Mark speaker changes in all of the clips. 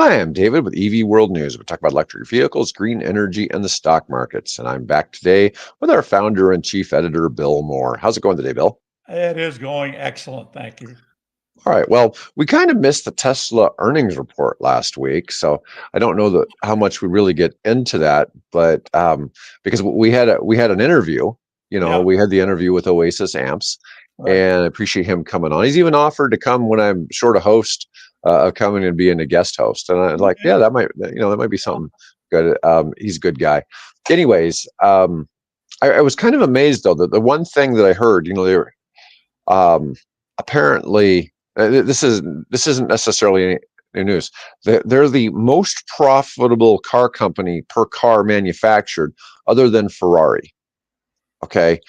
Speaker 1: Hi, I'm David with EV World News. We talk about electric vehicles, green energy, and the stock markets. And I'm back today with our founder and chief editor, Bill Moore. How's it going today, Bill?
Speaker 2: It is going excellent. Thank you.
Speaker 1: All right. Well, we kind of missed the Tesla earnings report last week, so I don't know how much we really get into that, but because we had an interview,
Speaker 2: Yeah,
Speaker 1: we had the interview with Oasis Amps,
Speaker 2: right.
Speaker 1: and I appreciate him coming on. He's even offered to come when I'm short a host, of coming and being a guest host, and I'm like,
Speaker 2: Okay.
Speaker 1: yeah, that might be something good. He's a good guy. Anyways, I was kind of amazed though that the one thing that I heard, they were apparently. This isn't necessarily any news. They're the most profitable car company per car manufactured, other than Ferrari. Okay,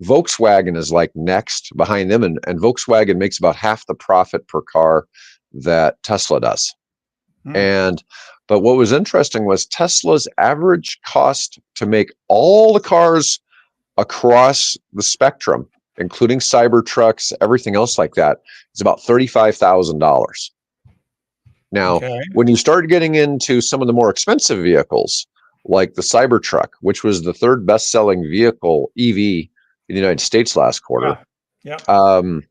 Speaker 1: Volkswagen is like next behind them, and Volkswagen makes about half the profit per car that Tesla does.
Speaker 2: Hmm.
Speaker 1: But what was interesting was Tesla's average cost to make all the cars across the spectrum, including Cybertrucks, everything else like that, is about $35,000. Now,
Speaker 2: Okay.
Speaker 1: when you start getting into some of the more expensive vehicles, like the Cybertruck, which was the third best-selling vehicle EV in the United States last quarter,
Speaker 2: Yeah.
Speaker 1: um,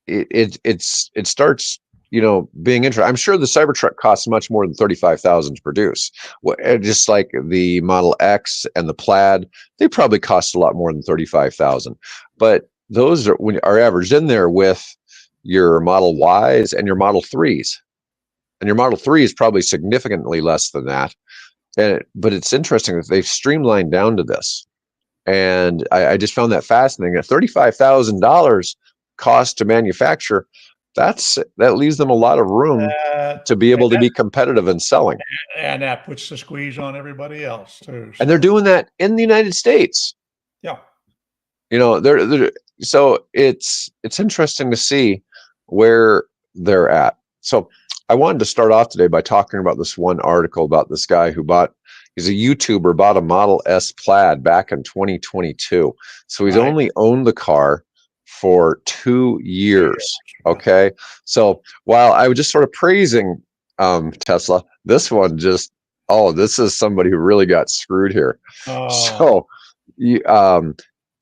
Speaker 1: it starts being interesting. I'm sure the Cybertruck costs much more than $35,000 to produce. Just like the Model X and the Plaid, they probably cost a lot more than $35,000. But those are averaged in there with your Model Ys and your Model 3s. And your Model 3 is probably significantly less than that. But it's interesting that they've streamlined down to this. And I just found that fascinating. At $35,000 cost to manufacture, that leaves them a lot of room to be
Speaker 2: And
Speaker 1: able to be competitive in selling.
Speaker 2: that puts the squeeze on everybody else too.
Speaker 1: And they're
Speaker 2: So
Speaker 1: doing that in the United States.
Speaker 2: yeah.
Speaker 1: So it's interesting to see where they're at. So I wanted to start off today by talking about this one article about this guy he's a YouTuber, bought a Model S Plaid back in 2022. So he's
Speaker 2: Right.
Speaker 1: only owned the car for 2 years. Okay. So while I was just sort of praising Tesla, this one this is somebody who really got screwed here.
Speaker 2: Oh,
Speaker 1: So he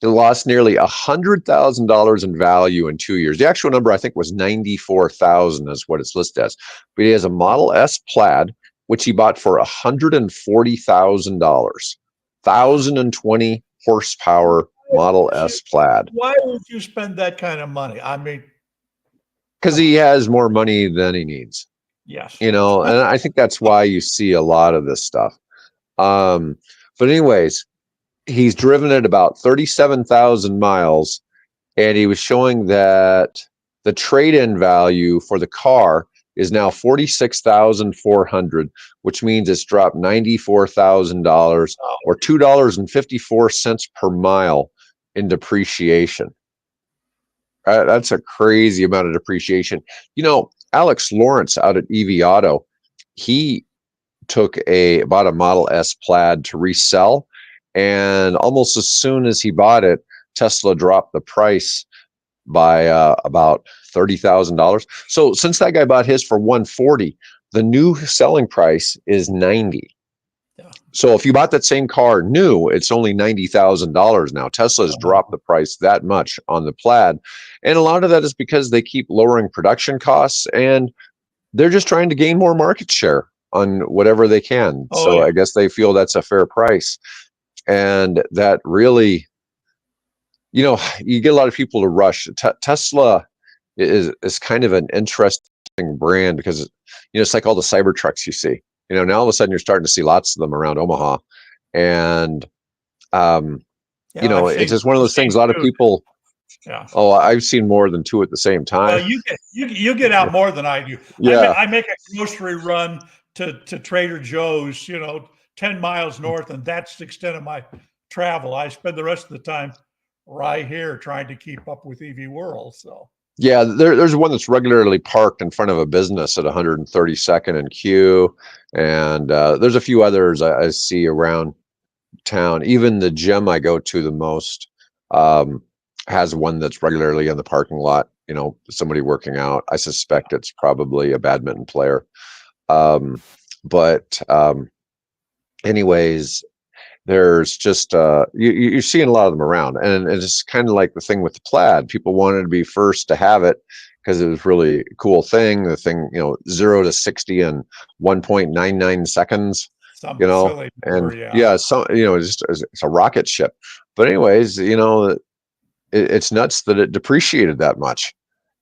Speaker 1: lost nearly $100,000 in value in 2 years. The actual number I think was 94,000 is what it's listed as. But he has a Model S Plaid, which he bought for $140,000. 1,020 horsepower Model S Plaid.
Speaker 2: why would you spend that kind of money? I mean,
Speaker 1: Because he has more money than he needs.
Speaker 2: yes.
Speaker 1: And I think that's why you see a lot of this stuff. But anyways, he's driven it about 37,000 miles, and he was showing that the trade-in value for the car is now $46,400, which means it's dropped $94,000 or $2.54 per mile in depreciation. That's a crazy amount of depreciation. Alex Lawrence out at EV Auto, he bought a Model S Plaid to resell, and almost as soon as he bought it, Tesla dropped the price by about $30,000. So since that guy bought his for $140, the new selling price is $90.
Speaker 2: Yeah.
Speaker 1: So if you bought that same car new, it's only $90,000 now. Tesla's dropped the price that much on the Plaid, and a lot of that is because they keep lowering production costs, and they're just trying to gain more market share on whatever they can.
Speaker 2: Oh,
Speaker 1: So
Speaker 2: yeah.
Speaker 1: I guess they feel that's a fair price, and that really, you get a lot of people to rush. Tesla is kind of an interesting brand because it's like all the Cybertrucks you see. Now all of a sudden you're starting to see lots of them around Omaha, and
Speaker 2: I've
Speaker 1: it's
Speaker 2: seen
Speaker 1: just one of those things. A lot of
Speaker 2: two.
Speaker 1: people.
Speaker 2: Yeah.
Speaker 1: Oh, I've seen more than two at the same time.
Speaker 2: Well, you get out more than I do.
Speaker 1: Yeah.
Speaker 2: I make a grocery run to Trader Joe's, 10 miles north, and that's the extent of my travel. I spend the rest of the time right here trying to keep up with EV World. So
Speaker 1: Yeah, there's one that's regularly parked in front of a business at 132nd and Q, and there's a few others I see around town. Even the gym I go to the most has one that's regularly in the parking lot somebody working out. I suspect it's probably a badminton player. But anyways, there's just you're seeing a lot of them around, and it's kind of like the thing with the plaid. People wanted to be first to have it because it was really a cool thing. The thing, 0 to 60 in 1.99 seconds.
Speaker 2: Some silly number,
Speaker 1: And yeah, so it's a rocket ship. But anyways, it's nuts that it depreciated that much.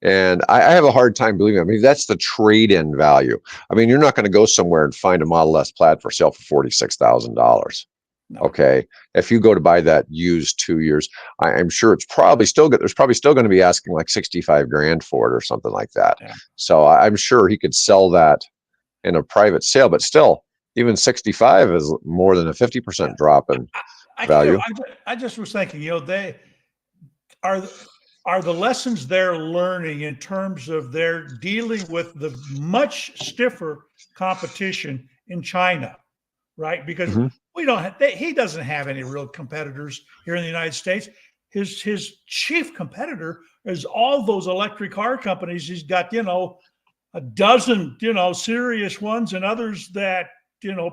Speaker 1: And I have a hard time believing it. I mean, that's the trade-in value. I mean, you're not going to go somewhere and find a Model S Plaid for sale for $46,000.
Speaker 2: No.
Speaker 1: Okay, if you go to buy that used 2 years, I'm sure it's probably still good. There's probably still going to be asking like 65 grand for it or something like that.
Speaker 2: Yeah.
Speaker 1: So I'm sure he could sell that in a private sale, but still, even 65 is more than a 50% drop in value.
Speaker 2: I just was thinking, they are the lessons they're learning in terms of their dealing with the much stiffer competition in China, right? Because we don't he doesn't have any real competitors here in the United States. His chief competitor is all those electric car companies. He's got, a dozen, serious ones, and others that,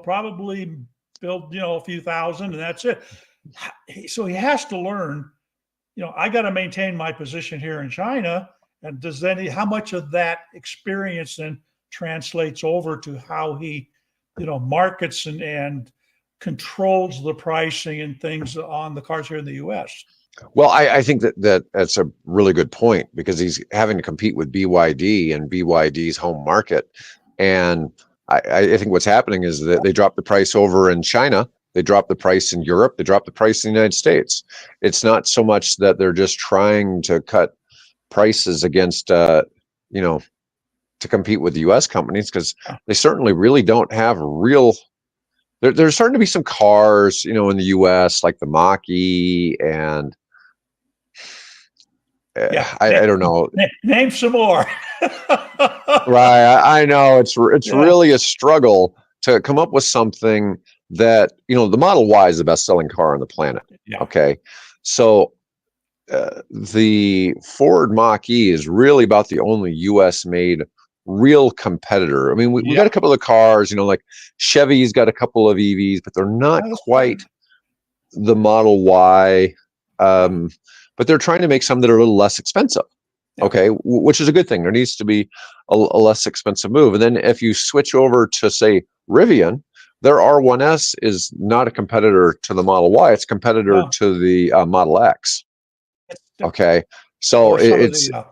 Speaker 2: probably build, a few thousand, and that's it. So he has to learn, I got to maintain my position here in China. And how much of that experience then translates over to how he, markets and controls the pricing and things on the cars here in the U.S.
Speaker 1: Well, I think that's a really good point, because he's having to compete with BYD and BYD's home market. And I think what's happening is that they drop the price over in China, they drop the price in Europe, they drop the price in the United States. It's not so much that they're just trying to cut prices against, to compete with the U.S. companies, because they certainly really don't have real. There's starting to be some cars, in the U.S. like the Mach-E and I don't know.
Speaker 2: Name some more.
Speaker 1: Right, I know it's really a struggle to come up with something that the Model Y is the best-selling car on the planet.
Speaker 2: Yeah.
Speaker 1: Okay, so the Ford Mach-E is really about the only U.S.-made real competitor. I mean, we got a couple of cars, like Chevy's got a couple of EVs, but they're not quite the Model Y. But they're trying to make some that are a little less expensive. Okay, which is a good thing. There needs to be a less expensive move. And then if you switch over to, say, Rivian, their R1S is not a competitor to the Model Y. It's a competitor to the Model X. Okay, so it's
Speaker 2: go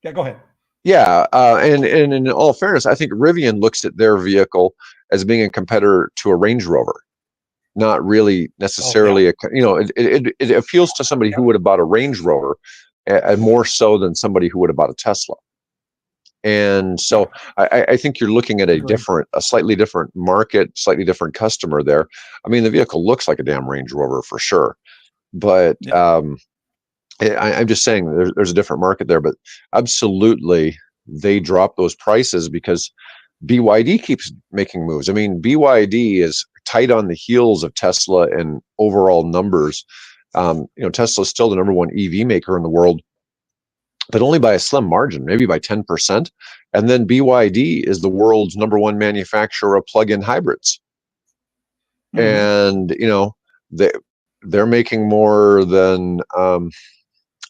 Speaker 2: ahead.
Speaker 1: Yeah, and in all fairness, I think Rivian looks at their vehicle as being a competitor to a Range Rover, not really necessarily it appeals to somebody who would have bought a Range Rover, and more so than somebody who would have bought a Tesla. And so I think you're looking at a slightly different market, slightly different customer there. I mean, the vehicle looks like a damn Range Rover for sure, but I'm just saying there's a different market there. But absolutely, they drop those prices because BYD keeps making moves. I mean, BYD is tight on the heels of Tesla in overall numbers. Tesla is still the number one EV maker in the world, but only by a slim margin, maybe by 10%. And then BYD is the world's number one manufacturer of plug-in hybrids. And they're making more than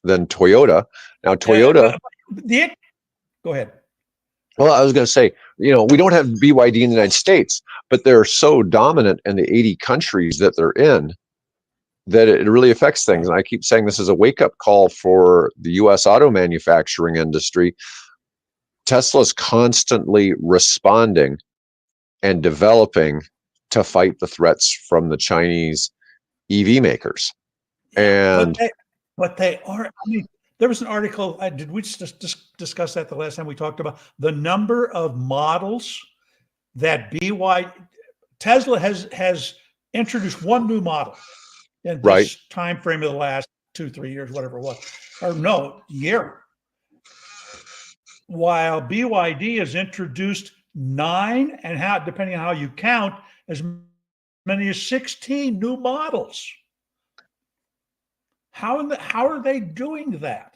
Speaker 1: Toyota. Now Toyota.
Speaker 2: Go ahead.
Speaker 1: Well, I was going to say, we don't have BYD in the United States, but they're so dominant in the 80 countries that they're in that it really affects things. And I keep saying this is a wake-up call for the U.S. auto manufacturing industry. Tesla's constantly responding and developing to fight the threats from the Chinese EV makers. And
Speaker 2: but they are. I mean, there was an article. Did we just discuss that the last time we talked about the number of models that Tesla has introduced one new model in this time frame of the last 2-3 years, whatever it was, or year. While BYD has introduced 9, and depending on how you count, as many as 16 new models. How are they doing that?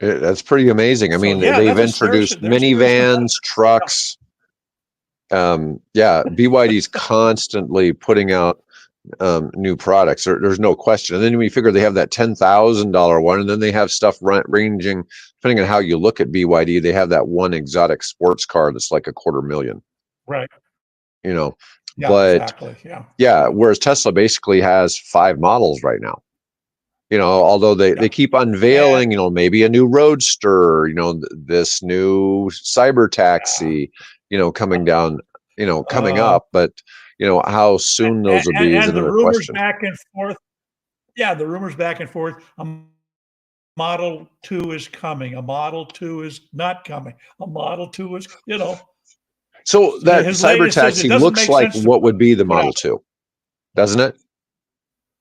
Speaker 1: That's pretty amazing. I
Speaker 2: So
Speaker 1: mean,
Speaker 2: yeah,
Speaker 1: they've
Speaker 2: there's
Speaker 1: introduced
Speaker 2: there's some
Speaker 1: minivans, trucks. Yeah, BYD's constantly putting out new products. There's no question. And then we figure they have that $10,000 one, and then they have stuff ranging, depending on how you look at BYD. They have that one exotic sports car that's like $250,000.
Speaker 2: right.
Speaker 1: You know,
Speaker 2: Yeah,
Speaker 1: but
Speaker 2: exactly. Yeah.
Speaker 1: yeah, whereas Tesla basically has 5 models right now. You know, although they
Speaker 2: Yeah.
Speaker 1: keep unveiling, you know, maybe a new Roadster, you know, this new cyber taxi, you know, coming down, you know, coming up, but you know, how soon those will be is
Speaker 2: And the
Speaker 1: another
Speaker 2: rumors
Speaker 1: question.
Speaker 2: back and forth. Yeah, the rumors back and forth. A Model 2 is coming. A Model 2 is not coming. A Model 2 is,
Speaker 1: So that
Speaker 2: his
Speaker 1: cyber
Speaker 2: latest is it
Speaker 1: taxi
Speaker 2: doesn't
Speaker 1: looks
Speaker 2: make
Speaker 1: like
Speaker 2: sense to
Speaker 1: what would be the
Speaker 2: put
Speaker 1: Model
Speaker 2: out.
Speaker 1: 2, doesn't it?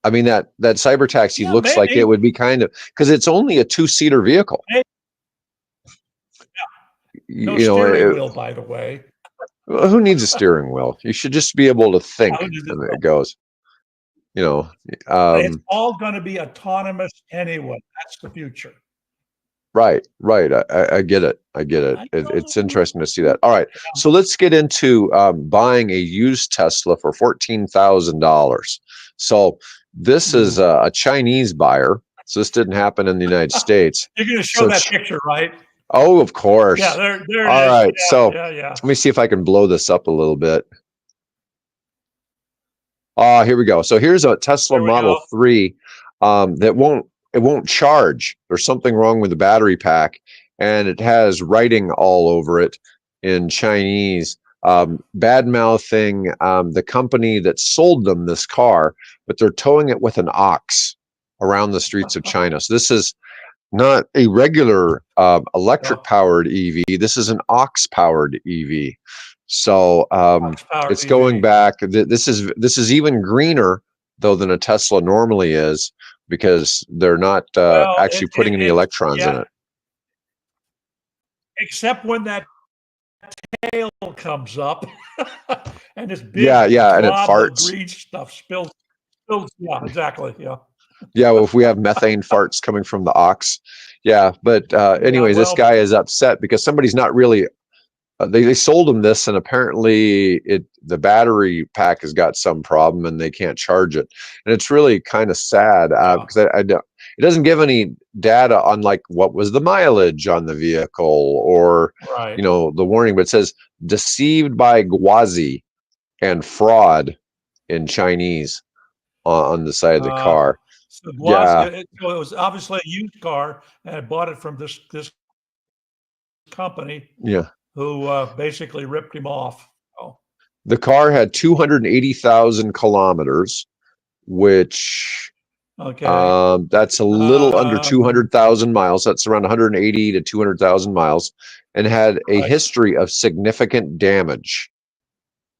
Speaker 1: I mean, that cyber taxi
Speaker 2: Yeah,
Speaker 1: looks like it
Speaker 2: maybe.
Speaker 1: would be kind of, because it's only a 2-seater vehicle.
Speaker 2: Maybe. No
Speaker 1: You know,
Speaker 2: steering wheel, by the way.
Speaker 1: who needs a steering wheel? You should just be able to think, and it goes. You know,
Speaker 2: It's all going to be autonomous anyway. That's the future.
Speaker 1: right. I get it. I get it. It's interesting to see that. All right, so let's get into buying a used Tesla for $14,000. So this is a Chinese buyer. So this didn't happen in the United States.
Speaker 2: You're going to show
Speaker 1: So
Speaker 2: that picture, right?
Speaker 1: oh, of course.
Speaker 2: Yeah, there it
Speaker 1: All
Speaker 2: is.
Speaker 1: right.
Speaker 2: Yeah,
Speaker 1: So
Speaker 2: yeah.
Speaker 1: let me see if I can blow this up a little bit. Here we go. So here's a Tesla
Speaker 2: There we
Speaker 1: Model
Speaker 2: go.
Speaker 1: 3 that won't charge. There's something wrong with the battery pack, and it has writing all over it in Chinese, bad mouthing the company that sold them this car, but they're towing it with an ox around the streets of China. So this is not a regular electric powered EV. This is an ox powered EV. So it's going back. This is even greener though than a Tesla normally is, because they're not
Speaker 2: Well,
Speaker 1: actually putting any electrons in it.
Speaker 2: Except when that tail comes up and this big
Speaker 1: Yeah, and it
Speaker 2: glob of
Speaker 1: farts.
Speaker 2: green stuff spills. Yeah, exactly. Yeah.
Speaker 1: Yeah, well, if we have methane farts coming from the ox. Yeah, but anyways, this guy is upset because somebody's not really they sold him this, and apparently the battery pack has got some problem and they can't charge it, and it's really kind of sad because I don't, it doesn't give any data on like what was the mileage on the vehicle or
Speaker 2: Right.
Speaker 1: you know the warning, but it says deceived by Guazi and fraud in Chinese on the side of the car.
Speaker 2: So
Speaker 1: Yeah,
Speaker 2: it was obviously a used car, and I bought it from this company
Speaker 1: yeah.
Speaker 2: who basically ripped him off. Oh.
Speaker 1: The car had 280,000 kilometers, which that's a little under 200,000 miles. That's around 180 to 200,000 miles, and had a history of significant damage.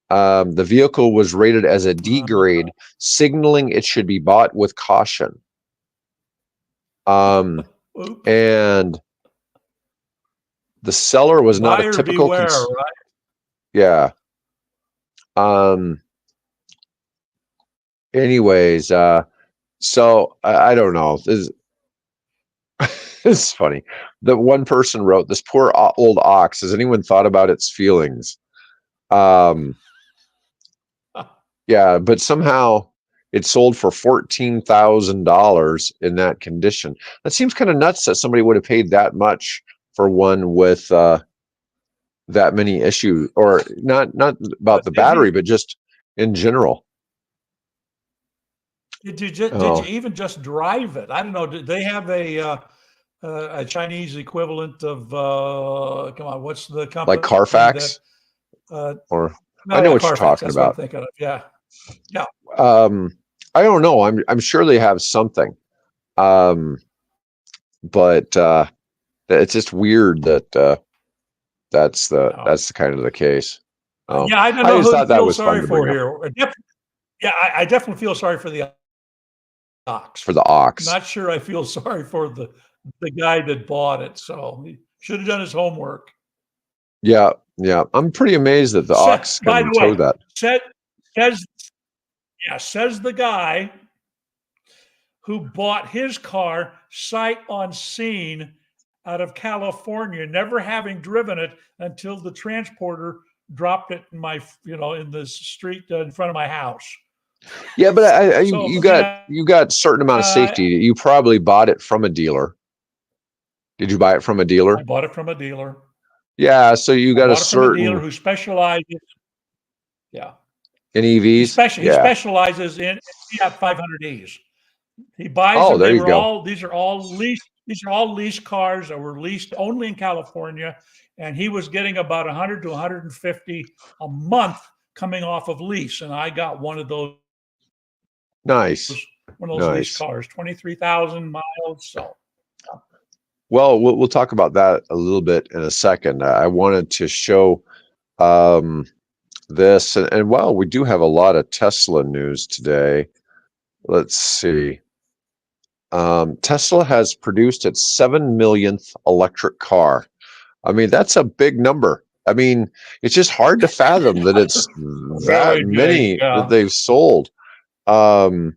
Speaker 1: The vehicle was rated as a D grade, signaling it should be bought with caution. And the seller was not a typical
Speaker 2: right?
Speaker 1: Yeah. Anyways, so I don't know. It's funny. The one person wrote, "This poor old ox. Has anyone thought about its feelings?" Yeah, but somehow it sold for $14,000 in that condition. That seems kind of nuts that somebody would have paid that much for one with that many issues, or not about the battery, but just in general.
Speaker 2: Did you even just drive it? I don't know. Did they have a Chinese equivalent of come on? What's the company
Speaker 1: like Carfax? Or I know what
Speaker 2: Carfax,
Speaker 1: you're talking
Speaker 2: that's
Speaker 1: about.
Speaker 2: What I'm thinking of. Yeah.
Speaker 1: I don't know. I'm sure they have something, but it's just weird that that's the kind of the case.
Speaker 2: Yeah, I don't
Speaker 1: I
Speaker 2: know
Speaker 1: just
Speaker 2: who
Speaker 1: thought
Speaker 2: to
Speaker 1: that
Speaker 2: feel
Speaker 1: was fun
Speaker 2: sorry
Speaker 1: to bring
Speaker 2: for
Speaker 1: up.
Speaker 2: here. I definitely feel sorry for the ox.
Speaker 1: For the ox.
Speaker 2: I'm not sure I feel sorry for the guy that bought it. So he should have done his homework.
Speaker 1: Yeah. I'm pretty amazed that the ox can tow that.
Speaker 2: Says the guy who bought his car sight unseen out of California, never having driven it until the transporter dropped it in my, in the street in front of my house.
Speaker 1: Yeah, but
Speaker 2: So
Speaker 1: you got certain amount of safety. You probably bought it from a dealer. Did you buy it from a dealer?
Speaker 2: I bought it from a dealer.
Speaker 1: Yeah, so you got a certain
Speaker 2: who specializes. Yeah.
Speaker 1: in EVs.
Speaker 2: He specializes in 500Es. He buys
Speaker 1: Oh,
Speaker 2: them.
Speaker 1: there you go.
Speaker 2: These are all lease cars that were leased only in California, and he was getting about 100 to 150 a month coming off of lease, and I got one of those.
Speaker 1: Nice.
Speaker 2: Lease cars, 23,000 miles. So.
Speaker 1: Well, we'll talk about that a little bit in a second. I wanted to show this, and well, we do have a lot of Tesla news today. Let's see. Tesla has produced its 7 millionth electric car. I mean, that's a big number. I mean, it's just hard to fathom that it's that
Speaker 2: Really
Speaker 1: many
Speaker 2: big, yeah.
Speaker 1: that they've sold. And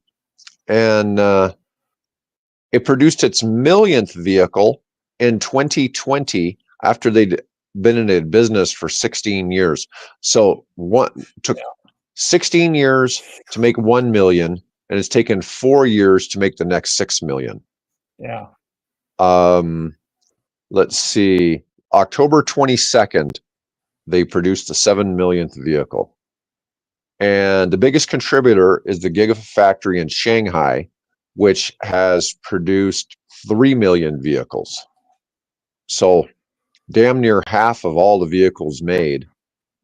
Speaker 1: it produced its millionth vehicle in 2020 after they'd been in business for 16 years. So took 16 years to make 1 million, and it's taken 4 years to make the next 6 million.
Speaker 2: Yeah.
Speaker 1: Let's see. October 22nd, they produced the 7 millionth vehicle. And the biggest contributor is the Gigafactory in Shanghai, which has produced 3 million vehicles. So damn near half of all the vehicles made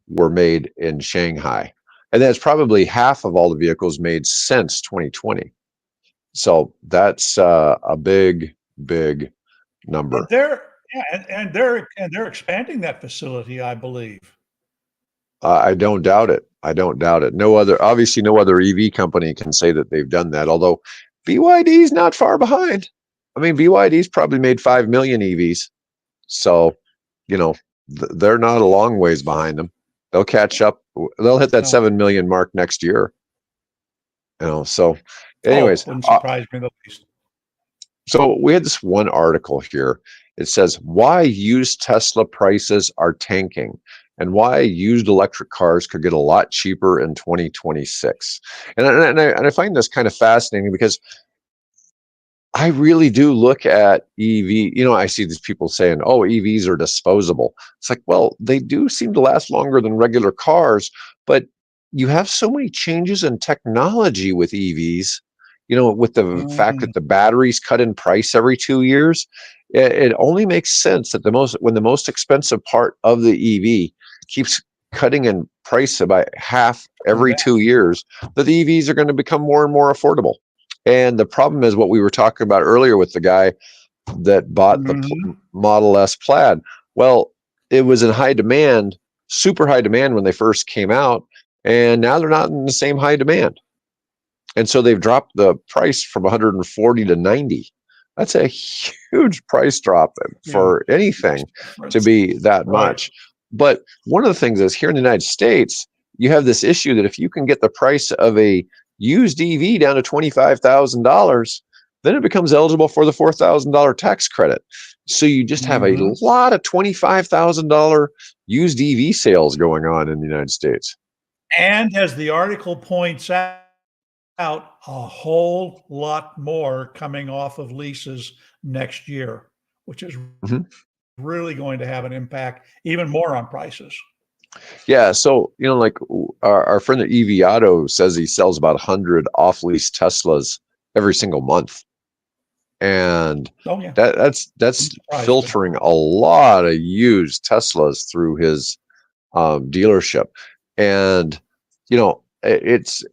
Speaker 1: were made in Shanghai. And that's probably half of all the vehicles made since 2020. So that's a big, big number.
Speaker 2: And they're expanding that facility, I believe.
Speaker 1: I don't doubt it. I don't doubt it. Obviously no other EV company can say that they've done that, although BYD's not far behind. I mean, BYD's probably made 5 million EVs. So, they're not a long ways behind them. They'll catch up. They'll hit that 7 million mark next year. So anyways.
Speaker 2: Wouldn't surprise me the least.
Speaker 1: So we had this one article here. It says, why used Tesla prices are tanking and why used electric cars could get a lot cheaper in 2026. And I find this kind of fascinating because I really do look at EV. I see these people saying, oh, EVs are disposable. It's like, well, they do seem to last longer than regular cars, but you have so many changes in technology with EVs, with the fact that the batteries cut in price every 2 years. It only makes sense that when the most expensive part of the EV keeps cutting in price by half every 2 years, that the EVs are going to become more and more affordable. And the problem is what we were talking about earlier with the guy that bought the Model S Plaid. Well, it was in high demand, super high demand when they first came out, and now they're not in the same high demand. And so they've dropped the price from 140 to 90. That's a huge price drop for anything to be that much. But one of the things is here in the United States, you have this issue that if you can get the price of a used EV down to $25,000, then it becomes eligible for the $4,000 tax credit. So you just have a lot of $25,000 used EV sales going on in the United States.
Speaker 2: And as the article points out, a whole lot more coming off of leases next year, which is really going to have an impact even more on prices.
Speaker 1: Yeah, so like our friend at EV Auto says he sells about 100 off-lease Teslas every single month, and that's filtering a lot of used Teslas through his dealership, and it's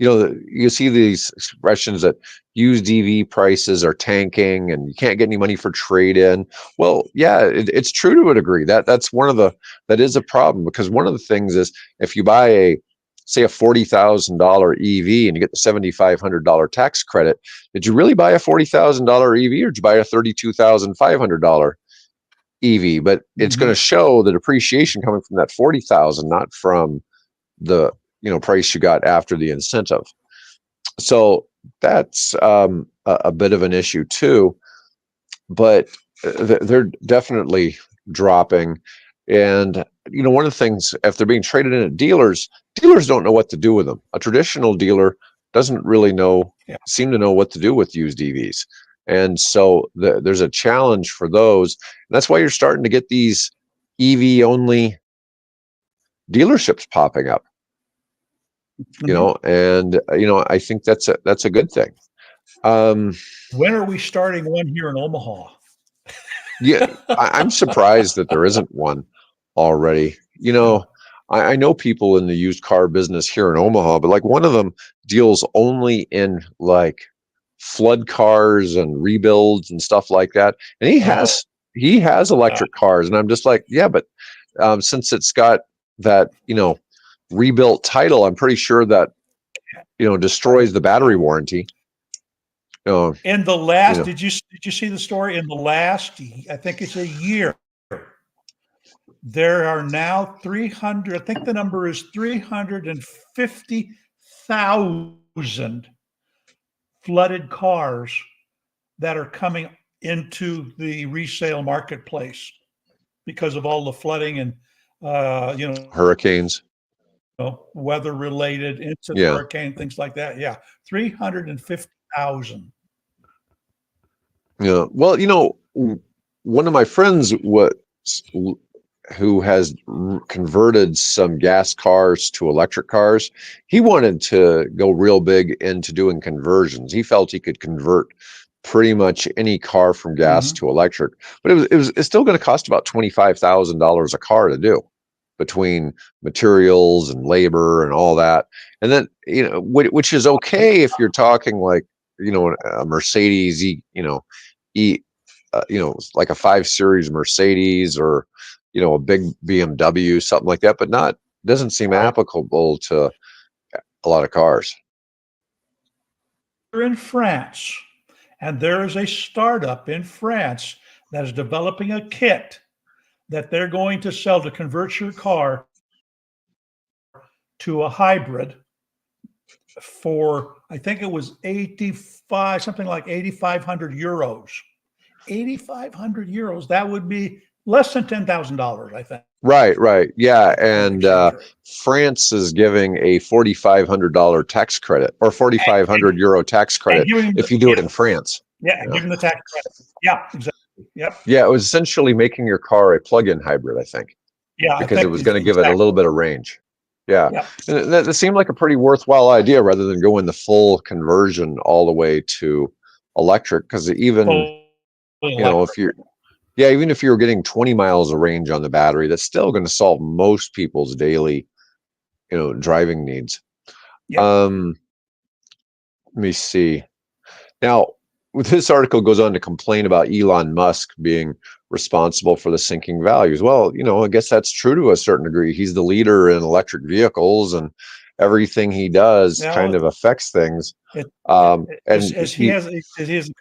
Speaker 1: you see these expressions that used EV prices are tanking and you can't get any money for trade-in. Well, yeah, it's true to a degree. That is a problem, because one of the things is if you buy say a $40,000 EV and you get the $7,500 tax credit, did you really buy a $40,000 EV or did you buy a $32,500 EV? But it's going to show the depreciation coming from that 40,000, not from the price you got after the incentive. So that's a bit of an issue too. but they're definitely dropping. And one of the things, if they're being traded in at dealers don't know what to do with them. A traditional dealer doesn't really seem to know what to do with used EVs. And so there's a challenge for those. And that's why you're starting to get these EV only dealerships popping up. And I think that's a good thing.
Speaker 2: When are we starting one here in Omaha?
Speaker 1: Yeah, I'm surprised that there isn't one already. I know people in the used car business here in Omaha, but like one of them deals only in like flood cars and rebuilds and stuff like that. And he has electric cars, and I'm just like, yeah, but since it's got that rebuilt title, I'm pretty sure that destroys the battery warranty.
Speaker 2: In the last, did you see the story? In the last, I think it's a year, there are now 300. I think the number is 350,000 flooded cars that are coming into the resale marketplace because of all the flooding and
Speaker 1: hurricanes,
Speaker 2: weather-related incidents, hurricane, things like that. Yeah, 350,000.
Speaker 1: Yeah. Well, one of my friends who has converted some gas cars to electric cars, he wanted to go real big into doing conversions. He felt he could convert pretty much any car from gas to electric, but it's still going to cost about $25,000 a car to do, between materials and labor and all that. And then which is okay if you're talking like a Mercedes like a 5 Series Mercedes, or a big BMW, something like that, but doesn't seem applicable to a lot of cars.
Speaker 2: We're in France, and there is a startup in France that is developing a kit that they're going to sell to convert your car to a hybrid for, I think it was 85, something like 8,500 euros. 8,500 euros. That would be less than $10,000, I think.
Speaker 1: Right. Yeah. And France is giving a $4,500 tax credit, or 4,500 euro tax credit if you do it in France.
Speaker 2: Yeah, and give them the tax credit. Yeah, exactly. Yep.
Speaker 1: Yeah, it was essentially making your car a plug-in hybrid, I think.
Speaker 2: Yeah,
Speaker 1: because it was going to give it a little bit of range. Yeah. And that seemed like a pretty worthwhile idea, rather than going the full conversion all the way to electric. Because even even if you're getting 20 miles of range on the battery, that's still going to solve most people's daily driving needs. Let me see. Now, this article goes on to complain about Elon Musk being responsible for the sinking values. Well, I guess that's true to a certain degree. He's the leader in electric vehicles, and everything he does kind of affects things.
Speaker 2: As he has a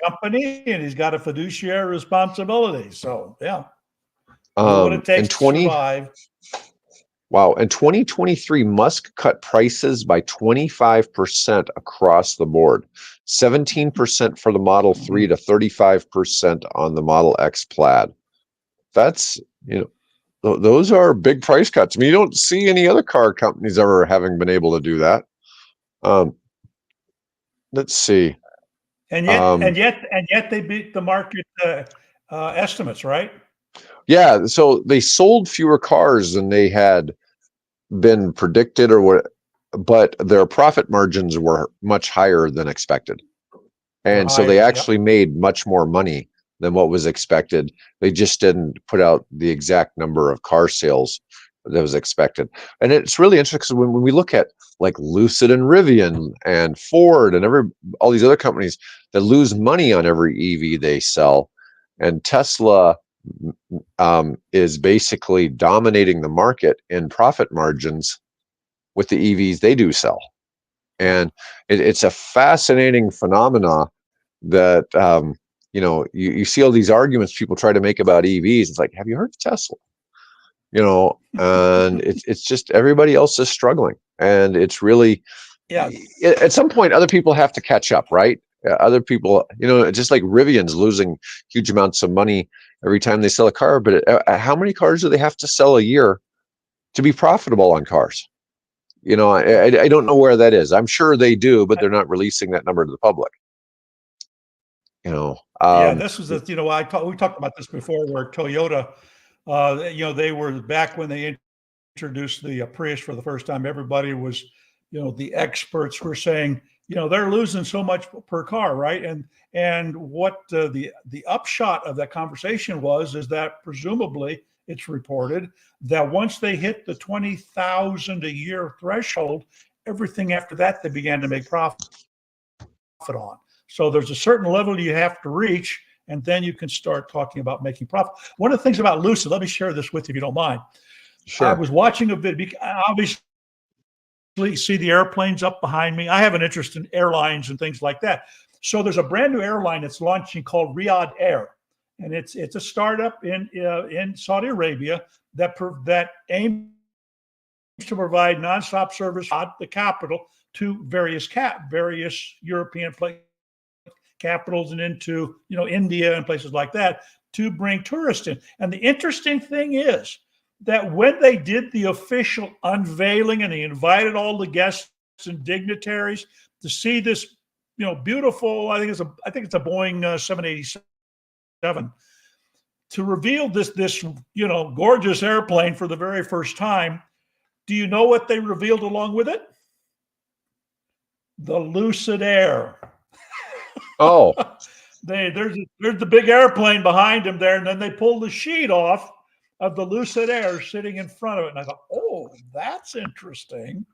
Speaker 2: company, and he's got a fiduciary responsibility. So, yeah. Do what it takes to survive.
Speaker 1: Wow. In 2023, Musk cut prices by 25% across the board. 17% for the Model 3 to 35% on the Model X Plaid. That's, those are big price cuts. I mean, you don't see any other car companies ever having been able to do that. Let's see.
Speaker 2: And yet they beat the market estimates, right?
Speaker 1: Yeah, so they sold fewer cars than they had been predicted, but their profit margins were much higher than expected. And so they actually made much more money than what was expected. They just didn't put out the exact number of car sales that was expected. And it's really interesting, because when we look at like Lucid and Rivian and Ford and all these other companies that lose money on every EV they sell, and Tesla is basically dominating the market in profit margins with the EVs they do sell. And it's a fascinating phenomena that you see all these arguments people try to make about EVs. It's like, have you heard of Tesla? And it's just everybody else is struggling, and it's really at some point other people have to catch up, right? Other people, just like Rivian's losing huge amounts of money every time they sell a car. But how many cars do they have to sell a year to be profitable on cars? I don't know where that is. I'm sure they do, but they're not releasing that number to the public.
Speaker 2: Yeah, this was we talked about this before, where Toyota, they were back when they introduced the Prius for the first time. Everybody was, the experts were saying, they're losing so much per car, right? And what the upshot of that conversation is that presumably it's reported that once they hit the 20,000 a year threshold, everything after that they began to make profit on. So there's a certain level you have to reach, and then you can start talking about making profit. One of the things about Lucid, let me share this with you if you don't mind.
Speaker 1: Sure.
Speaker 2: I was watching a video. Obviously, see the airplanes up behind me. I have an interest in airlines and things like that. So there's a brand new airline that's launching called Riyadh Air, and it's a startup in Saudi Arabia that aims to provide nonstop service at the capital to various European capitals and into India and places like that to bring tourists in. And the interesting thing is that when they did the official unveiling and they invited all the guests and dignitaries to see this, beautiful, I think it's a Boeing 787, to reveal this gorgeous airplane for the very first time. Do you know what they revealed along with it? The Lucid Air.
Speaker 1: Oh,
Speaker 2: there's the big airplane behind him there, and then they pulled the sheet off of the Lucid Air sitting in front of it. And I thought, oh, that's interesting.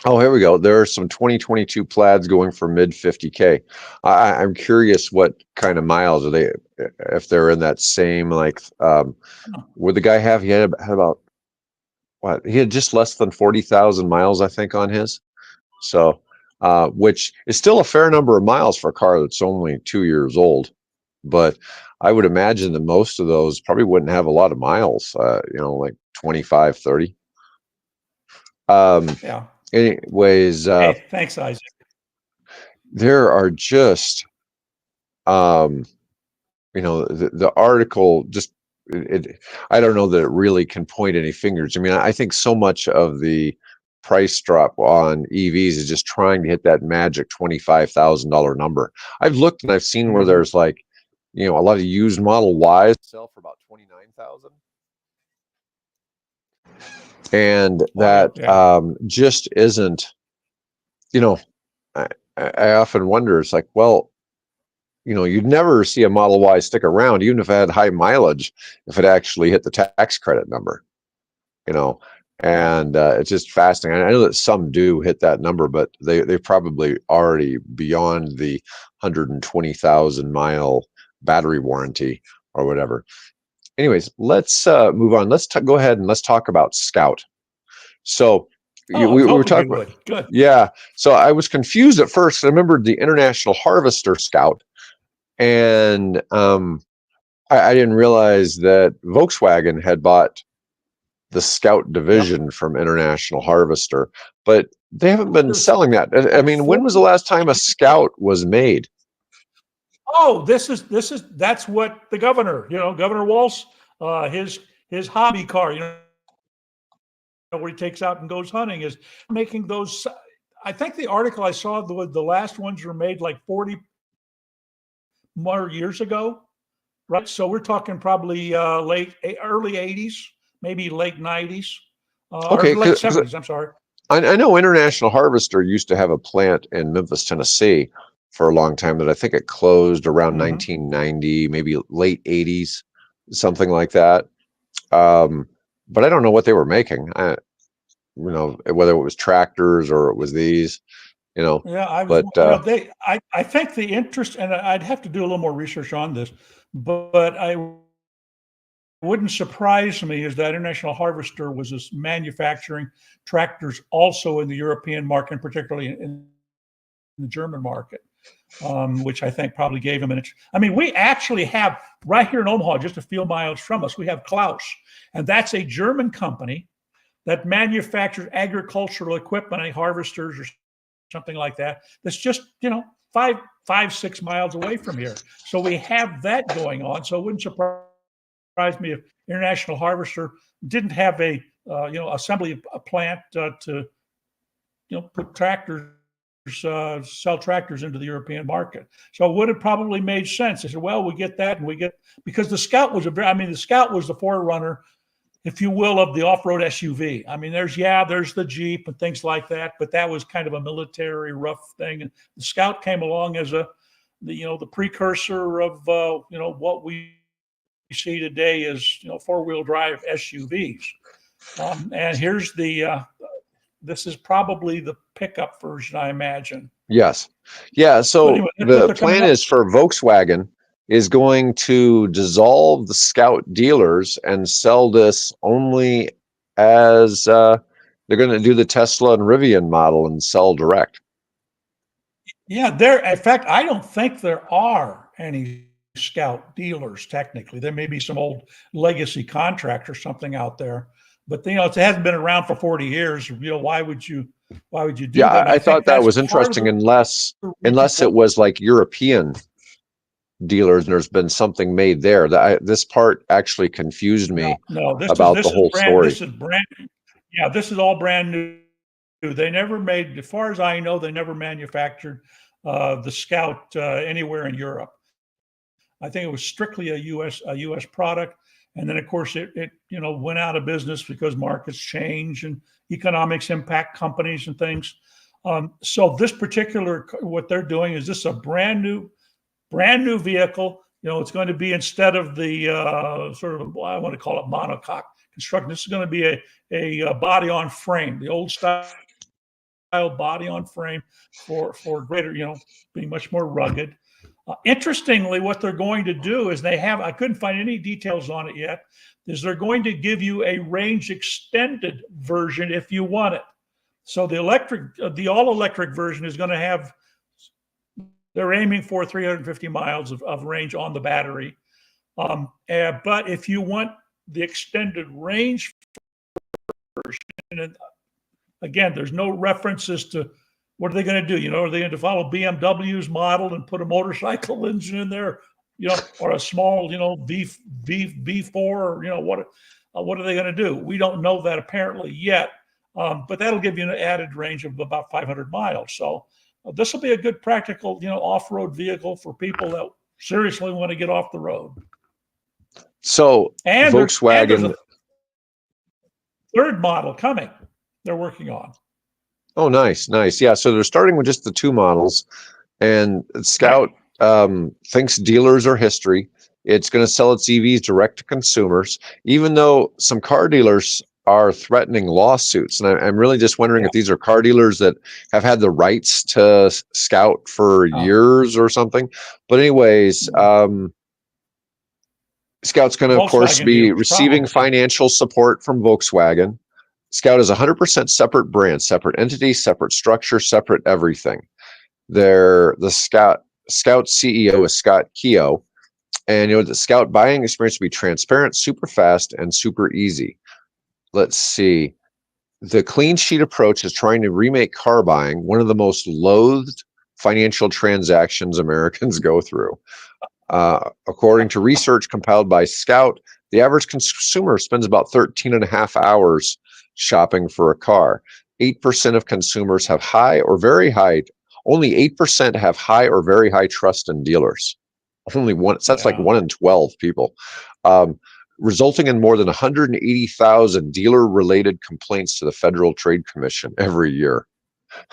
Speaker 1: Oh, here we go. There are some 2022 Plaids going for mid 50K. I'm curious what kind of miles are they, if they're in that same, like, would the guy have, he had about, what? He had just less than 40,000 miles, I think, on his. So, which is still a fair number of miles for a car that's only 2 years old. But I would imagine that most of those probably wouldn't have a lot of miles, like 25, 30.
Speaker 2: Yeah.
Speaker 1: Anyways,
Speaker 2: hey, thanks, Isaac.
Speaker 1: There are just, the article just, I don't know that it really can point any fingers. I mean, I think so much of the price drop on EVs is just trying to hit that magic $25,000 number. I've looked and I've seen where there's like, a lot of used Model Ys sell for about 29,000. And that just isn't, I often wonder, it's like, well, you'd never see a Model Y stick around, even if it had high mileage, if it actually hit the tax credit number, and it's just fascinating. I know that some do hit that number, but they probably already beyond the 120,000 mile battery warranty or whatever. Anyways, let's move on. Let's go ahead and let's talk about Scout. So we were talking about,
Speaker 2: good.
Speaker 1: Yeah. So I was confused at first. I remembered the International Harvester Scout, and I didn't realize that Volkswagen had bought the Scout division from International Harvester, but they haven't been selling that. I mean, when was the last time a Scout was made?
Speaker 2: Oh, that's what the governor, Governor Walz, his hobby car, where he takes out and goes hunting, is making those. I think the article I saw, the last ones were made like 40 more years ago, right? So we're talking probably early 80s, maybe late 90s,
Speaker 1: Okay,
Speaker 2: or late 70s. I'm sorry.
Speaker 1: I know International Harvester used to have a plant in Memphis, Tennessee for a long time, that I think it closed around 1990, maybe late 80s, something like that. But I don't know what they were making. Whether it was tractors or it was these,
Speaker 2: Yeah, I was. I think the interest, and I'd have to do a little more research on this, but I wouldn't surprise me is that International Harvester was just manufacturing tractors also in the European market, and particularly in the German market, which I think probably gave him an interest. I mean, we actually have right here in Omaha, just a few miles from us, we have Klaus, and that's a German company that manufactures agricultural equipment, like harvesters or something like that. That's just, 6 miles away from here. So we have that going on. So it wouldn't surprise me if International Harvester didn't have a assembly plant to put tractors, sell tractors into the European market. So it would have probably made sense. I said, well, we get that, and because the Scout was the Scout was the forerunner, if you will, of the off-road SUV. I mean, there's the Jeep and things like that, but that was kind of a military rough thing. And the Scout came along as the precursor of what we see today as four-wheel drive SUVs. And here's this is probably the pickup version, I imagine.
Speaker 1: Yes. Yeah. So
Speaker 2: anyway,
Speaker 1: the plan is for Volkswagen is going to dissolve the Scout dealers and sell this only as they're going to do the Tesla and Rivian model and sell direct.
Speaker 2: Yeah, in fact, I don't think there are any Scout dealers technically. There may be some old legacy contract or something out there. But it hasn't been around for 40 years. Why would you do that?
Speaker 1: Yeah, I thought that was interesting, unless it was like European dealers and there's been something made there. This part actually confused me about the whole story.
Speaker 2: This is all brand new. They never made, as far as I know, they never manufactured the Scout anywhere in Europe. I think it was strictly a U.S. product. And then, of course, it went out of business because markets change and economics impact companies and things. So this particular, what they're doing is this a brand new vehicle. It's going to be, instead of the I want to call it monocoque construction, this is going to be a body on frame, the old style body on frame for greater, being much more rugged. Interestingly, what they're going to do is I couldn't find any details on it yet, is they're going to give you a range extended version if you want it. So the all electric version is going to have, they're aiming for 350 miles of range on the battery. But if you want the extended range version, and again, there's no references to what are they going to do? Are they going to follow BMW's model and put a motorcycle engine in there, or a small, V4, or what are they going to do? We don't know that apparently yet, but that'll give you an added range of about 500 miles. So this will be a good practical, off-road vehicle for people that seriously want to get off the road.
Speaker 1: So Volkswagen,
Speaker 2: there's a third model coming. They're working on.
Speaker 1: Oh, nice. Yeah, so they're starting with just the two models, and Scout thinks dealers are history. It's going to sell its EVs direct to consumers, even though some car dealers are threatening lawsuits. And I'm really just wondering if these are car dealers that have had the rights to Scout for years or something. But anyways, Scout's going to, of course, be receiving financial support from Volkswagen. Scout is 100% separate brand, separate entity, separate structure, separate everything. The Scout CEO is Scott Keogh, and the Scout buying experience will be transparent, super fast, and super easy. Let's see. The clean sheet approach is trying to remake car buying, one of the most loathed financial transactions Americans go through. According to research compiled by Scout, the average consumer spends about 13 and a half hours shopping for a car. 8% of consumers have high or very high. Only 8% have high or very high trust in dealers. Only one. So that's like 1 in 12 people, resulting in more than 180,000 dealer-related complaints to the Federal Trade Commission every year.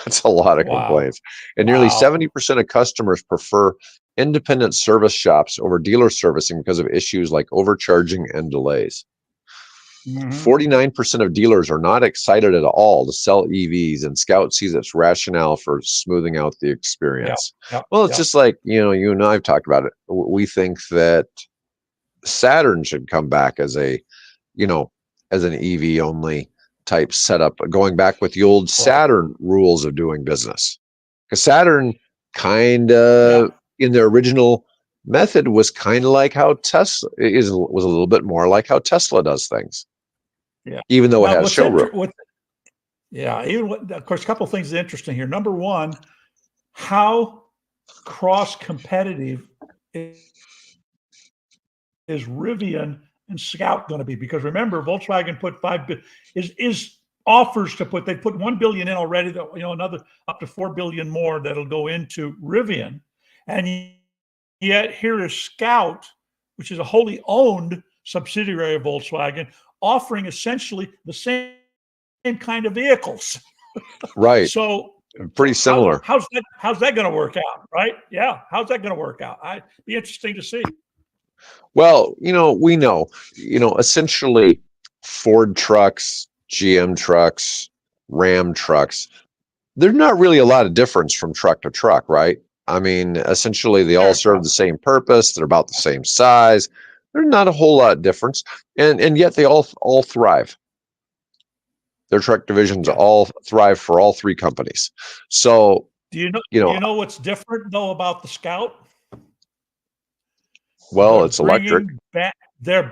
Speaker 1: That's a lot of complaints. And nearly 70% of customers prefer independent service shops over dealer servicing because of issues like overcharging and delays. 49% of dealers are not excited at all to sell EVs, and Scout sees its rationale for smoothing out the experience. It's just like, you and I have talked about it. We think that Saturn should come back as as an EV only type setup, going back with the old Saturn rules of doing business. Because Saturn kind of, in their original method, was kind of like how Tesla was a little bit more like how Tesla does things. Even though it has showroom.
Speaker 2: Yeah, even of course, a couple of things interesting here. Number one, how cross-competitive is Rivian and Scout going to be? Because remember, Volkswagen put is offers to put, they put 1 billion in already, another up to 4 billion more that'll go into Rivian. And yet here is Scout, which is a wholly owned subsidiary of Volkswagen, offering essentially the same kind of vehicles.
Speaker 1: Right.
Speaker 2: So
Speaker 1: pretty similar.
Speaker 2: How's that going to work out? Right? Yeah. How's that going to work out? I'd be interesting to see.
Speaker 1: Well, we know, essentially Ford trucks, GM trucks, Ram trucks, there's not really a lot of difference from truck to truck, right? I mean, essentially they all serve the same purpose. They're about the same size. There's not a whole lot of difference. And yet they all thrive. Their truck divisions all thrive for all three companies. So,
Speaker 2: do you know what's different though about the Scout?
Speaker 1: Well, it's electric.
Speaker 2: They're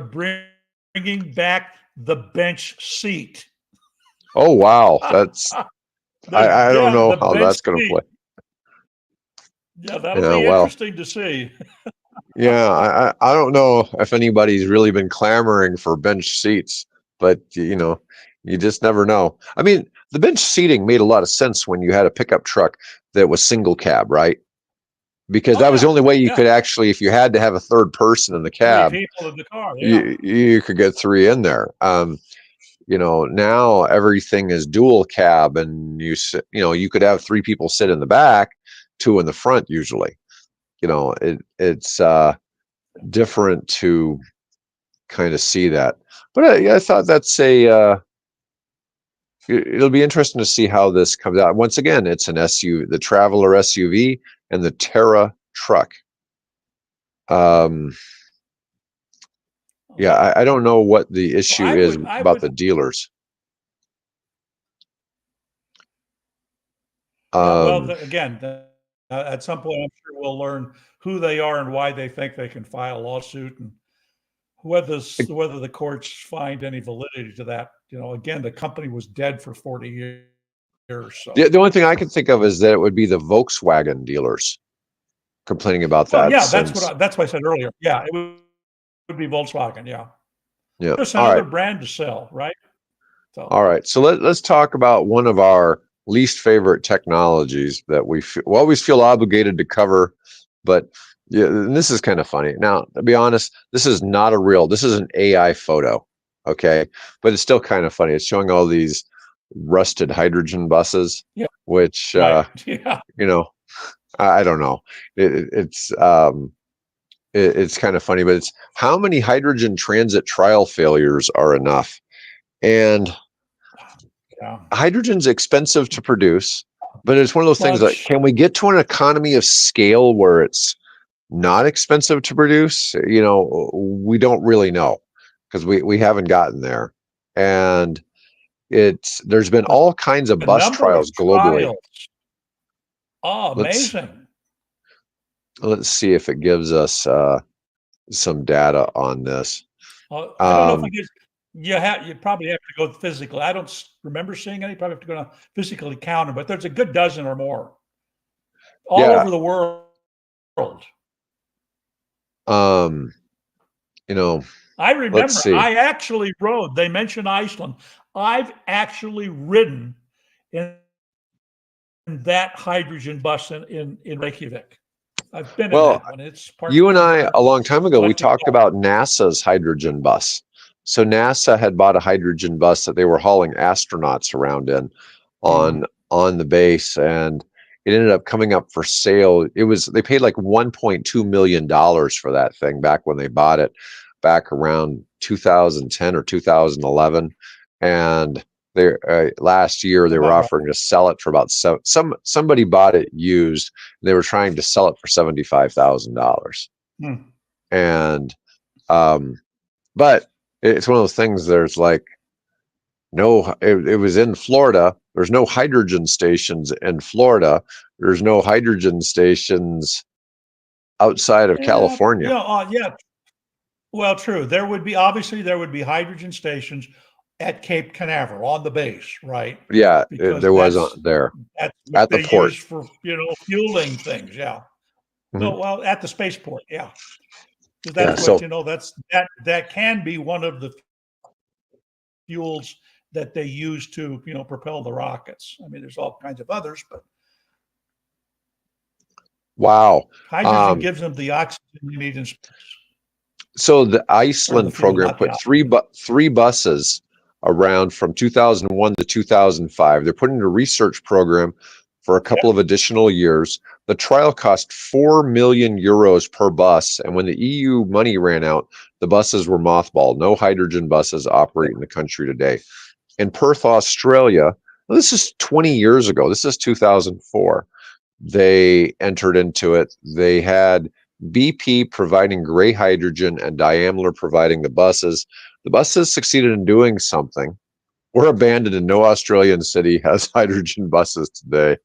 Speaker 2: bringing back the bench seat.
Speaker 1: Oh wow, that's I don't know how that's going to play.
Speaker 2: Yeah, that'll be interesting to see.
Speaker 1: Yeah, I don't know if anybody's really been clamoring for bench seats, but you just never know. I mean, the bench seating made a lot of sense when you had a pickup truck that was single cab, right? Because that was the only way you could actually, if you had to have a third person in the cab,
Speaker 2: 3 people in the car,
Speaker 1: you could get 3 in there. Now everything is dual cab, and you could have 3 people sit in the back, 2 in the front usually. It's different to kind of see that. But I thought that's it'll be interesting to see how this comes out. Once again, it's an SUV, the Traveler SUV and the Terra truck. Yeah, I don't know what the issue is about the dealers.
Speaker 2: Again, at some point, I'm sure we'll learn who they are and why they think they can file a lawsuit, and whether the courts find any validity to that. Again, the company was dead for 40 years. So.
Speaker 1: The only thing I can think of is that it would be the Volkswagen dealers complaining about that.
Speaker 2: Yeah, that's what I said earlier. Yeah, it would be Volkswagen. Yeah.
Speaker 1: Yeah.
Speaker 2: Just another brand to sell, right? So.
Speaker 1: All right. So let's talk about one of our least favorite technologies that we always feel obligated to cover, but yeah, and this is kind of funny. Now, to be honest, this is an AI photo, okay? But it's still kind of funny. It's showing all these rusted hydrogen buses, which I don't know. It's kind of funny, but it's how many hydrogen transit trial failures are enough? And hydrogen's expensive to produce, but it's one of those things like, can we get to an economy of scale where it's not expensive to produce? We don't really know, because we haven't gotten there. And there's been all kinds of bus trials globally.
Speaker 2: Oh, amazing.
Speaker 1: Let's see if it gives us some data on this.
Speaker 2: I don't know if it gives. You probably have to go physically. I don't remember seeing any. Probably have to go to physically count them, but there's a good dozen or more all over the world. I remember. I actually rode. They mentioned Iceland. I've actually ridden in that hydrogen bus in Reykjavik. I've been in that one. It's
Speaker 1: you and I, a long time ago, we talked about NASA's hydrogen bus. So NASA had bought a hydrogen bus that they were hauling astronauts around in on the base, and it ended up coming up for sale. They paid like $1.2 million for that thing back when they bought it, back around 2010 or 2011, and they last year they were offering to sell it for about somebody bought it used. And they were trying to sell it for $75,000, and but it's one of those things. There's like it was in Florida. There's no hydrogen stations in Florida. There's no hydrogen stations outside of California.
Speaker 2: Yeah. Well, true. There would be hydrogen stations at Cape Canaveral on the base, right?
Speaker 1: Yeah,
Speaker 2: Because
Speaker 1: there was there
Speaker 2: that's what
Speaker 1: at the
Speaker 2: they
Speaker 1: port.
Speaker 2: use for fueling things. Yeah.
Speaker 1: Mhm.
Speaker 2: No, well, at the spaceport, yeah, because
Speaker 1: Yeah,
Speaker 2: that's what
Speaker 1: so
Speaker 2: that can be one of the fuels that they use to propel the rockets. I mean, there's all kinds of others, but
Speaker 1: wow.
Speaker 2: hydrogen gives them the oxygen they need in space,
Speaker 1: So the
Speaker 2: or the
Speaker 1: Iceland
Speaker 2: fuel,
Speaker 1: program
Speaker 2: not the
Speaker 1: put
Speaker 2: oxygen.
Speaker 1: three buses around from 2001 to 2005. They're putting a research program for a couple
Speaker 2: Yep.
Speaker 1: of additional years. The trial cost 4 million euros per bus, and when the EU money ran out, the buses were mothballed. No hydrogen buses operate in the country today. In Perth, Australia, this is 20 years ago. This is 2004. They entered into it. They had BP providing gray hydrogen and Daimler providing the buses. The buses succeeded in doing something. Were abandoned, and no Australian city has hydrogen buses today.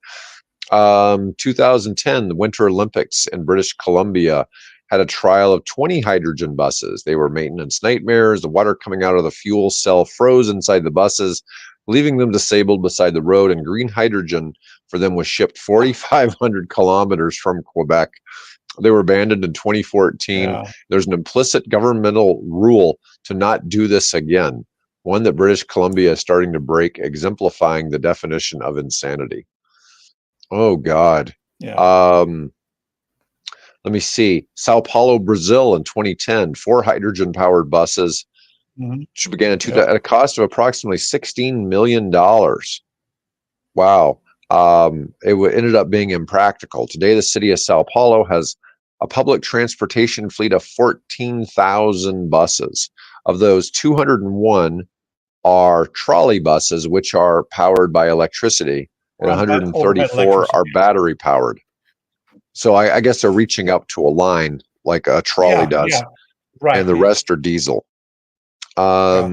Speaker 1: 2010, the Winter Olympics in British Columbia had a trial of 20 hydrogen buses. They were maintenance nightmares. The water coming out of the fuel cell froze inside the buses, leaving them disabled beside the road, and green hydrogen for them was shipped 4,500 kilometers from Quebec. They were abandoned in 2014.
Speaker 2: Yeah.
Speaker 1: There's an implicit governmental rule to not do this again, one that British Columbia is starting to break, exemplifying the definition of insanity. Oh God.
Speaker 2: Yeah.
Speaker 1: Um, let me see. Sao Paulo, Brazil in 2010, 4 hydrogen-powered buses,
Speaker 2: Mhm.
Speaker 1: which began
Speaker 2: Yep.
Speaker 1: at a cost of approximately $16 million. Wow. Ended up being impractical. Today, the city of Sao Paulo has a public transportation fleet of 14,000 buses. Of those, 201 are trolley buses, which are powered by electricity, and
Speaker 2: Run by overhead
Speaker 1: 134
Speaker 2: electricity.
Speaker 1: are battery powered. So I guess they're reaching up to a line like a trolley does,
Speaker 2: Yeah. Right.
Speaker 1: and the rest are diesel.
Speaker 2: Yeah.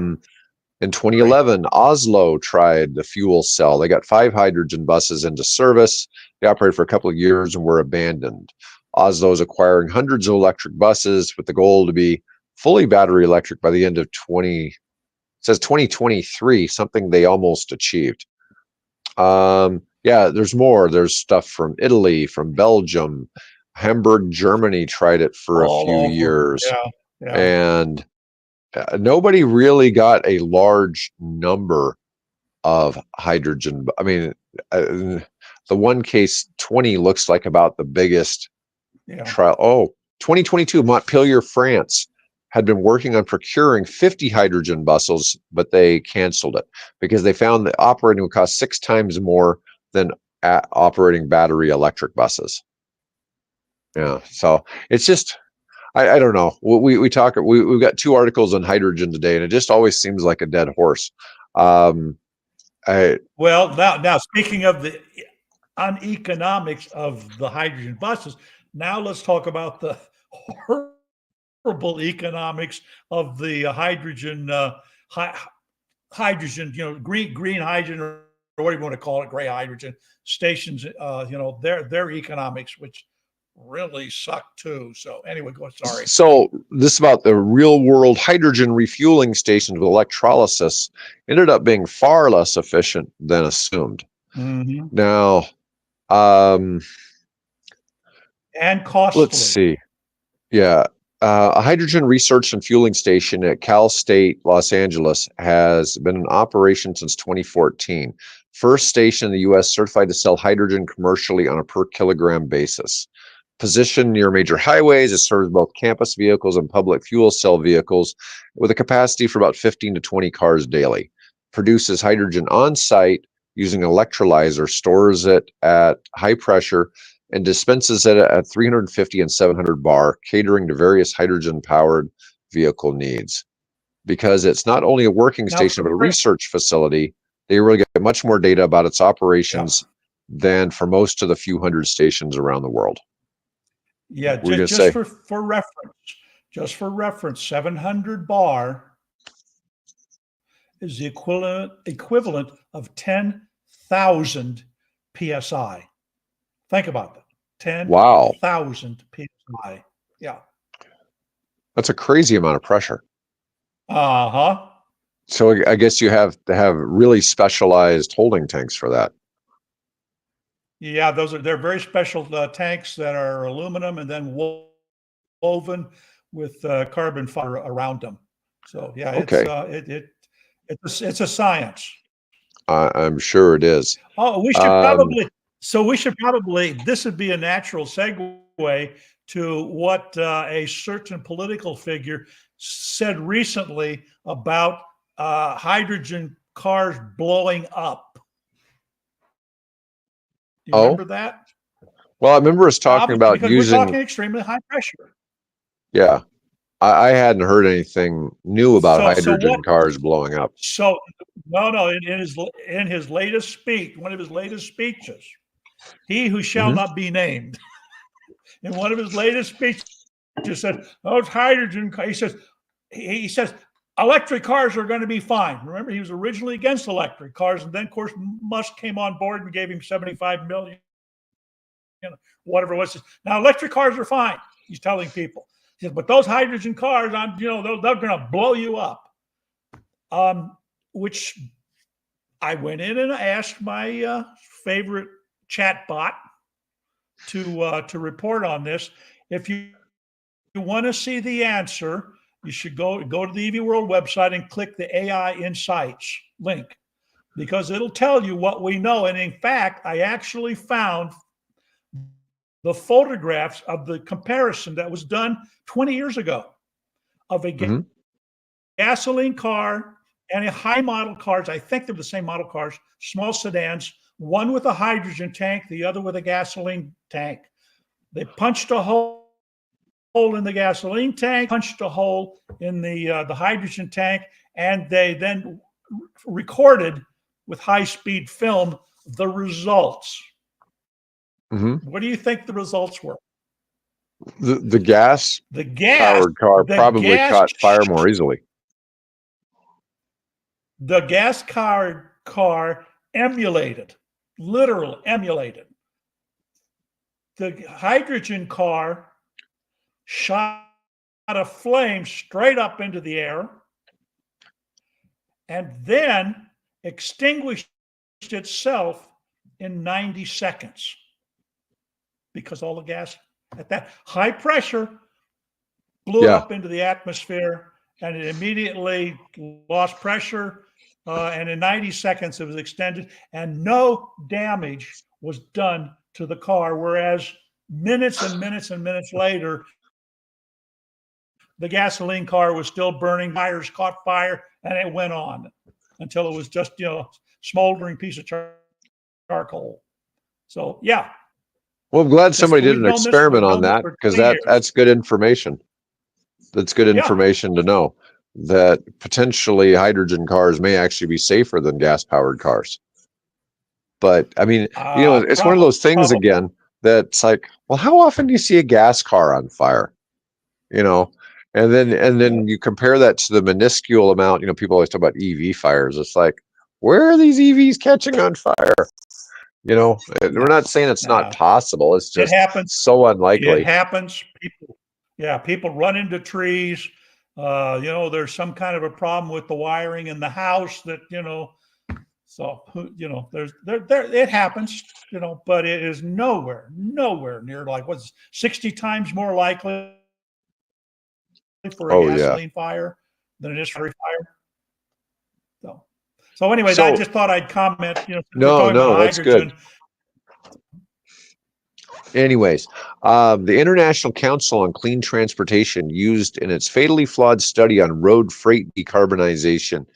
Speaker 1: In 2011, Oslo tried the fuel cell. They got 5 hydrogen buses into service. They operated for a couple of years and were abandoned. Oslo is acquiring hundreds of electric buses with the goal to be fully battery electric by the end of 2023, something they almost achieved. Yeah, there's more. There's stuff from Italy, from Belgium, Hamburg, Germany tried it for a
Speaker 2: All
Speaker 1: few
Speaker 2: over.
Speaker 1: years,
Speaker 2: Yeah. Yeah.
Speaker 1: and nobody really got a large number of hydrogen. I mean, the one case 20 looks like about the biggest
Speaker 2: Yeah.
Speaker 1: trial. Oh, 2022, Montpellier, France had been working on procuring 50 hydrogen buses, but they canceled it because they found that operating would cost 6 times more than operating battery electric buses. Yeah, so it's just I don't know. We've got 2 articles on hydrogen today, and it just always seems like a dead horse. Um, I
Speaker 2: Well, now speaking of the uneconomics of the hydrogen buses, now let's talk about the horrible economics of the hydrogen, green hydrogen, or whatever you want to call it, gray hydrogen stations. Their economics, which really suck too. So anyway, sorry.
Speaker 1: So this about the real world hydrogen refueling stations with electrolysis ended up being far less efficient than assumed.
Speaker 2: Mm-hmm.
Speaker 1: Now, um,
Speaker 2: And
Speaker 1: let's
Speaker 2: costly.
Speaker 1: see. Yeah, a hydrogen research and fueling station at Cal State Los Angeles has been in operation since 2014. First station in the U.S. certified to sell hydrogen commercially on a per kilogram basis. Positioned near major highways, it serves both campus vehicles and public fuel cell vehicles with a capacity for about 15 to 20 cars daily. Produces hydrogen on site using an electrolyzer, stores it at high pressure, and dispenses it at 350 and 700 bar, catering to various hydrogen-powered vehicle needs. Because it's not only a working
Speaker 2: Now,
Speaker 1: station, but a research facility, they really get much more data about its
Speaker 2: yeah,
Speaker 1: operations than for most of the few hundred stations around the world.
Speaker 2: yeah.
Speaker 1: We're going to
Speaker 2: Just
Speaker 1: say,
Speaker 2: for reference, 700 bar is the equivalent of 10,000 psi. Think about that.
Speaker 1: wow,
Speaker 2: 10,000 psi. Yeah.
Speaker 1: that's a crazy amount of pressure.
Speaker 2: Uh-huh.
Speaker 1: So I guess you have to have really specialized holding tanks for that.
Speaker 2: Yeah, they're very special tanks that are aluminum and then woven with carbon fiber around them. So yeah,
Speaker 1: Okay,
Speaker 2: it's a science.
Speaker 1: I'm sure it is.
Speaker 2: Oh,
Speaker 1: Um,
Speaker 2: we should probably, this would be a natural segue to what a certain political figure said recently about hydrogen cars blowing up. Do you
Speaker 1: oh,
Speaker 2: remember that?
Speaker 1: well, I remember us talking
Speaker 2: Obviously,
Speaker 1: about
Speaker 2: because we're
Speaker 1: using.
Speaker 2: talking extremely high pressure.
Speaker 1: Yeah, I hadn't heard anything new about
Speaker 2: So what?
Speaker 1: hydrogen cars blowing up.
Speaker 2: So no. In his latest speech, one of his latest speeches, he who shall
Speaker 1: Hmm.
Speaker 2: not be named, in one of his latest speeches, said, "Oh, it's hydrogen." He says electric cars are going to be fine. Remember, he was originally against electric cars, and then of course Musk came on board and gave him 75 million, whatever it was. Now electric cars are fine. He's telling people. He says, but those hydrogen cars, they're going to blow you up. Which I went in and asked my favorite chat bot to report on this. If you want to see the answer, you should go to the EV World website and click the AI Insights link, because it'll tell you what we know. And in fact, I actually found the photographs of the comparison that was done 20 years ago of a
Speaker 1: Hmm.
Speaker 2: gasoline car and a high model cars. I think they're the same model cars, small sedans, one with a hydrogen tank, the other with a gasoline tank. They punched a hole in the gasoline tank, punched a hole in the hydrogen tank, and they then recorded with high speed film the results.
Speaker 1: Hmm.
Speaker 2: What do you think the results were?
Speaker 1: The gas
Speaker 2: The gas,
Speaker 1: powered car
Speaker 2: the
Speaker 1: probably
Speaker 2: gas,
Speaker 1: caught fire more easily.
Speaker 2: the gas car emulated, literally emulated. The hydrogen car shot a flame straight up into the air and then extinguished itself in 90 seconds, because all the gas at that high pressure blew it
Speaker 1: Yeah.
Speaker 2: up into the atmosphere, and it immediately lost pressure. And in 90 seconds, it was extended, and no damage was done to the car. Whereas minutes and minutes and minutes later, the gasoline car was still burning, tires caught fire, and it went on until it was just, smoldering piece of charcoal. So, yeah,
Speaker 1: Well, I'm glad somebody did
Speaker 2: we've
Speaker 1: an
Speaker 2: known this.
Speaker 1: experiment
Speaker 2: We've
Speaker 1: on
Speaker 2: known this
Speaker 1: that,
Speaker 2: for
Speaker 1: because
Speaker 2: 20 years.
Speaker 1: that's good information. That's good
Speaker 2: Yeah.
Speaker 1: information to know that potentially hydrogen cars may actually be safer than gas powered cars. But I mean, it's one of those things
Speaker 2: Probably.
Speaker 1: again that's like, well, how often do you see a gas car on fire? You know, and then you compare that to the minuscule amount. People always talk about EV fires. It's like, where are these EVs catching on fire? We're not saying it's not
Speaker 2: No,
Speaker 1: possible. It's
Speaker 2: it
Speaker 1: just
Speaker 2: happens.
Speaker 1: so
Speaker 2: It
Speaker 1: unlikely.
Speaker 2: happens. People run into trees. There's some kind of a problem with the wiring in the house that, so, it happens, but it is nowhere near like what's 60 times more likely for a
Speaker 1: Oh yeah.
Speaker 2: gasoline fire than it is for a fire. So anyways, I
Speaker 1: So
Speaker 2: just thought I'd comment, since we're
Speaker 1: no,
Speaker 2: talking about
Speaker 1: no, that's good.
Speaker 2: hydrogen.
Speaker 1: Anyways, the International Council on Clean Transportation used in its fatally flawed study on road freight decarbonization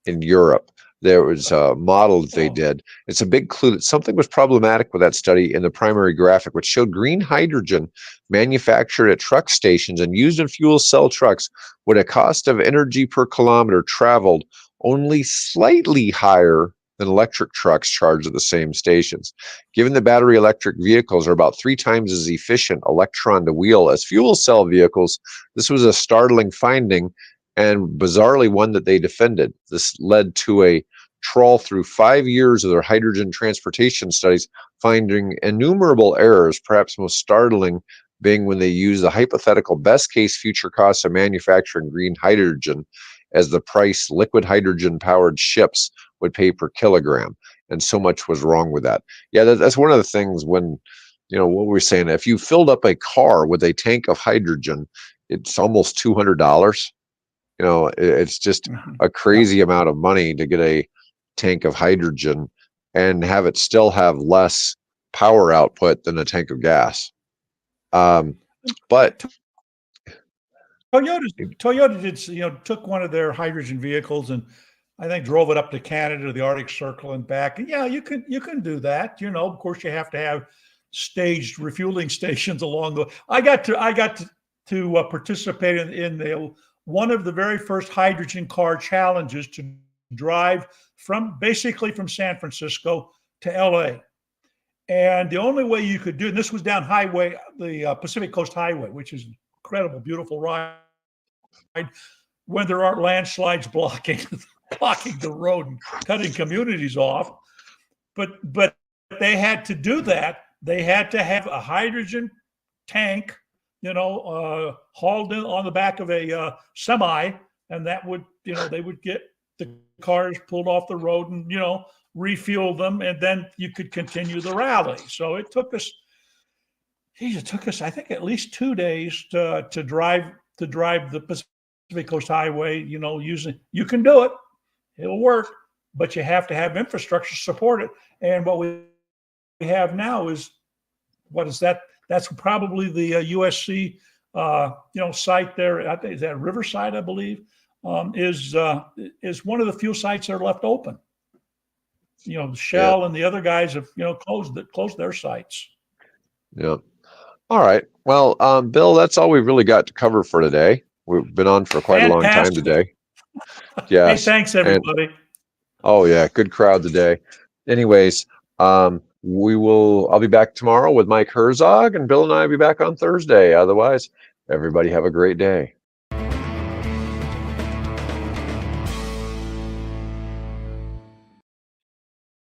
Speaker 1: in Europe. There was a model that they did. It's a big clue that something was problematic with that study in the primary graphic, which showed green hydrogen manufactured at truck stations and used in fuel cell trucks with a cost of energy per kilometer traveled only slightly higher than electric trucks charged at the same stations. Given the battery electric vehicles are about 3 times as efficient electron to wheel as fuel cell vehicles, this was a startling finding and bizarrely one that they defended. This led to a trawl through 5 years of their hydrogen transportation studies, finding innumerable errors, perhaps most startling being when they use the hypothetical best case future costs of manufacturing green hydrogen as the price liquid hydrogen powered ships would pay per kilogram. And so much was wrong with that. Yeah, that's one of the things when, what we're saying, if you filled up a car with a tank of hydrogen, it's almost $200. It's just a crazy amount of money to get a tank of hydrogen and have it still have less power output than a tank of gas. But
Speaker 2: Toyota did, took one of their hydrogen vehicles and I think drove it up to Canada to the Arctic Circle and back. And yeah, you can do that. Of course, you have to have staged refueling stations along the. I got to participate in one of the very first hydrogen car challenges to drive basically from San Francisco to LA. And the only way you could do, and this was down the Pacific Coast Highway, which is an incredible, beautiful ride, when there aren't landslides blocking the road and cutting communities off. But they had to do that. They had to have a hydrogen tank, hauled in on the back of a semi, and that would, they would get the cars pulled off the road and, refuel them, and then you could continue the rally. So it took us, I think, at least 2 days to drive the Pacific Coast Highway. You can do it, it'll work, but you have to have infrastructure to support it. And what we have now is, what is that? That's probably the USC, site there. I think is that Riverside, I believe, is one of the few sites that are left open. Shell and the other guys have, closed their sites.
Speaker 1: Yeah. All right. Well, Bill, that's all we've really got to cover for today. We've been on for quite a long time today. Yeah.
Speaker 2: Hey, thanks everybody.
Speaker 1: Oh yeah, good crowd today. Anyways, I'll be back tomorrow with Mike Herzog, and Bill and I will be back on Thursday. Otherwise, everybody have a great day.